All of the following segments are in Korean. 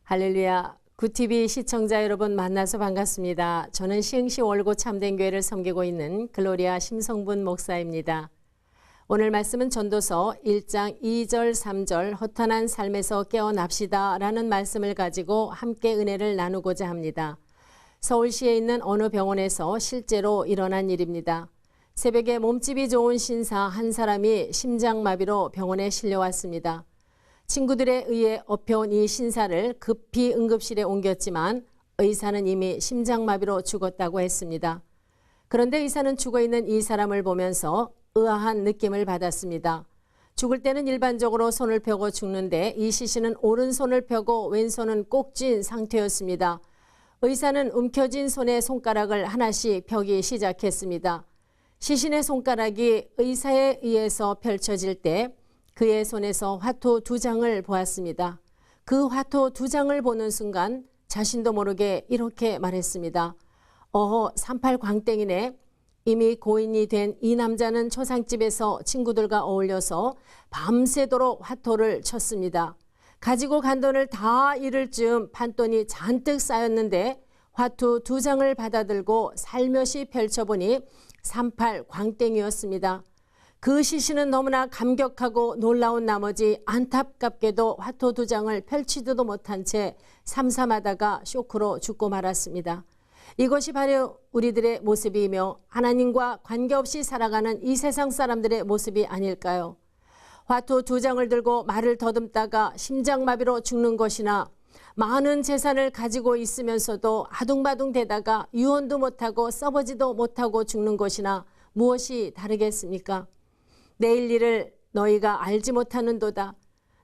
할렐루야. 구TV 시청자 여러분 만나서 반갑습니다. 저는 시흥시 월고 참된교회를 섬기고 있는 글로리아 심성분 목사입니다. 오늘 말씀은 전도서 1장 2절 3절 허탄한 삶에서 깨어납시다 라는 말씀을 가지고 함께 은혜를 나누고자 합니다. 서울시에 있는 어느 병원에서 실제로 일어난 일입니다. 새벽에 몸집이 좋은 신사 한 사람이 심장마비로 병원에 실려왔습니다. 친구들에 의해 업혀온 이 신사를 급히 응급실에 옮겼지만 의사는 이미 심장마비로 죽었다고 했습니다. 그런데 의사는 죽어있는 이 사람을 보면서 의아한 느낌을 받았습니다. 죽을 때는 일반적으로 손을 펴고 죽는데 이 시신은 오른손을 펴고 왼손은 꼭 쥔 상태였습니다. 의사는 움켜쥔 손에 손가락을 하나씩 펴기 시작했습니다. 시신의 손가락이 의사에 의해서 펼쳐질 때 그의 손에서 화토 2장을 보았습니다. 그 화토 2장을 보는 순간 자신도 모르게 이렇게 말했습니다. 어허, 38 광땡이네. 이미 고인이 된 이 남자는 초상집에서 친구들과 어울려서 밤새도록 화토를 쳤습니다. 가지고 간 돈을 다 잃을 즈음 판돈이 잔뜩 쌓였는데 화토 2장을 받아들고 살며시 펼쳐보니 38 광땡이었습니다. 그 시신은 너무나 감격하고 놀라운 나머지 안타깝게도 화토 2장을 펼치지도 못한 채 삼삼하다가 쇼크로 죽고 말았습니다. 이것이 바로 우리들의 모습이며 하나님과 관계없이 살아가는 이 세상 사람들의 모습이 아닐까요? 화토 2장을 들고 말을 더듬다가 심장마비로 죽는 것이나 많은 재산을 가지고 있으면서도 아둥바둥 대다가 유언도 못하고 써보지도 못하고 죽는 것이나 무엇이 다르겠습니까? 내일 일을 너희가 알지 못하는도다.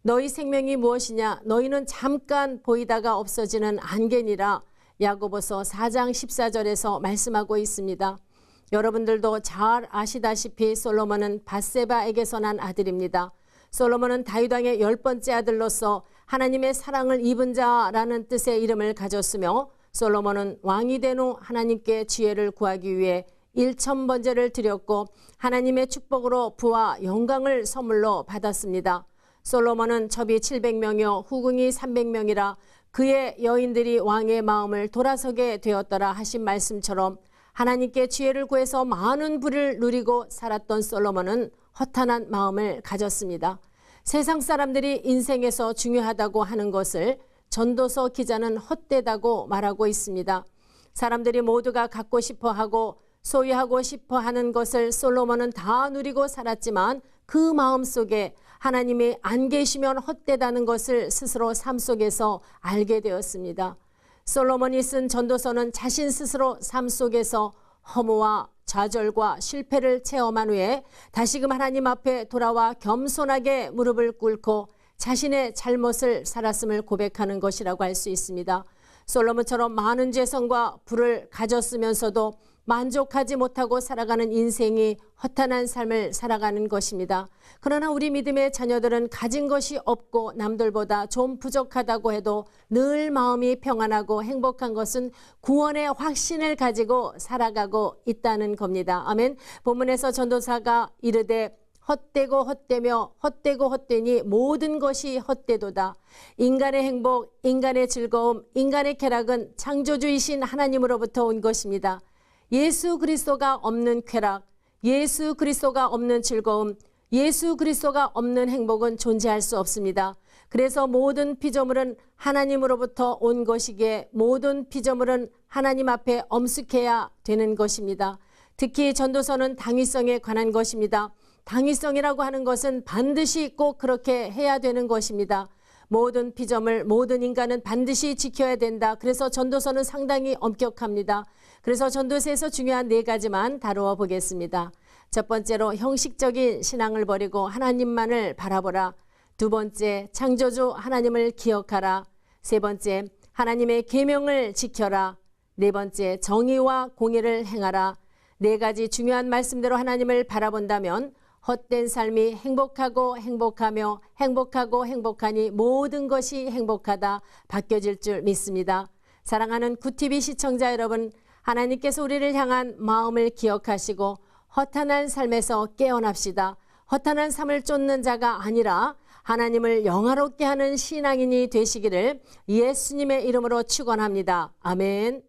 너희 생명이 무엇이냐? 너희는 잠깐 보이다가 없어지는 안개니라. 야고보서 4장 14절에서 말씀하고 있습니다. 여러분들도 잘 아시다시피 솔로몬은 밧세바에게서 난 아들입니다. 솔로몬은 다윗 왕의 10번째 아들로서 하나님의 사랑을 입은 자라는 뜻의 이름을 가졌으며 솔로몬은 왕이 된 후 하나님께 지혜를 구하기 위해 1000번제를 드렸고 하나님의 축복으로 부와 영광을 선물로 받았습니다. 솔로몬은 첩이 700명이요 후궁이 300명이라 그의 여인들이 왕의 마음을 돌아서게 되었더라 하신 말씀처럼 하나님께 지혜를 구해서 많은 부를 누리고 살았던 솔로몬은 허탄한 마음을 가졌습니다. 세상 사람들이 인생에서 중요하다고 하는 것을 전도서 기자는 헛되다고 말하고 있습니다. 사람들이 모두가 갖고 싶어하고 소유하고 싶어 하는 것을 솔로몬은 다 누리고 살았지만 그 마음속에 하나님이 안 계시면 헛되다는 것을 스스로 삶 속에서 알게 되었습니다. 솔로몬이 쓴 전도서는 자신 스스로 삶 속에서 허무와 좌절과 실패를 체험한 후에 다시금 하나님 앞에 돌아와 겸손하게 무릎을 꿇고 자신의 잘못을 살았음을 고백하는 것이라고 할 수 있습니다. 솔로몬처럼 많은 재성과 부를 가졌으면서도 만족하지 못하고 살아가는 인생이 허탄한 삶을 살아가는 것입니다. 그러나 우리 믿음의 자녀들은 가진 것이 없고 남들보다 좀 부족하다고 해도 늘 마음이 평안하고 행복한 것은 구원의 확신을 가지고 살아가고 있다는 겁니다. 아멘. 본문에서 전도사가 이르되 헛되고 헛되며 헛되고 헛되니 모든 것이 헛되도다. 인간의 행복, 인간의 즐거움, 인간의 쾌락은 창조주이신 하나님으로부터 온 것입니다. 예수 그리스도가 없는 쾌락, 예수 그리스도가 없는 즐거움, 예수 그리스도가 없는 행복은 존재할 수 없습니다. 그래서 모든 피조물은 하나님으로부터 온 것이기에 모든 피조물은 하나님 앞에 엄숙해야 되는 것입니다. 특히 전도서는 당위성에 관한 것입니다. 당위성이라고 하는 것은 반드시 꼭 그렇게 해야 되는 것입니다. 모든 피조물, 모든 인간은 반드시 지켜야 된다. 그래서 전도서는 상당히 엄격합니다. 그래서 전도서에서 중요한 4가지만 다루어 보겠습니다. 첫 번째로 형식적인 신앙을 버리고 하나님만을 바라보라. 두 번째, 창조주 하나님을 기억하라. 세 번째, 하나님의 계명을 지켜라. 네 번째, 정의와 공의를 행하라. 4가지 중요한 말씀대로 하나님을 바라본다면 헛된 삶이 행복하고 행복하며 행복하고 행복하니 모든 것이 행복하다 바뀌어질 줄 믿습니다. 사랑하는 구TV 시청자 여러분, 하나님께서 우리를 향한 마음을 기억하시고 허탄한 삶에서 깨어납시다. 허탄한 삶을 쫓는 자가 아니라 하나님을 영화롭게 하는 신앙인이 되시기를 예수님의 이름으로 축원합니다. 아멘.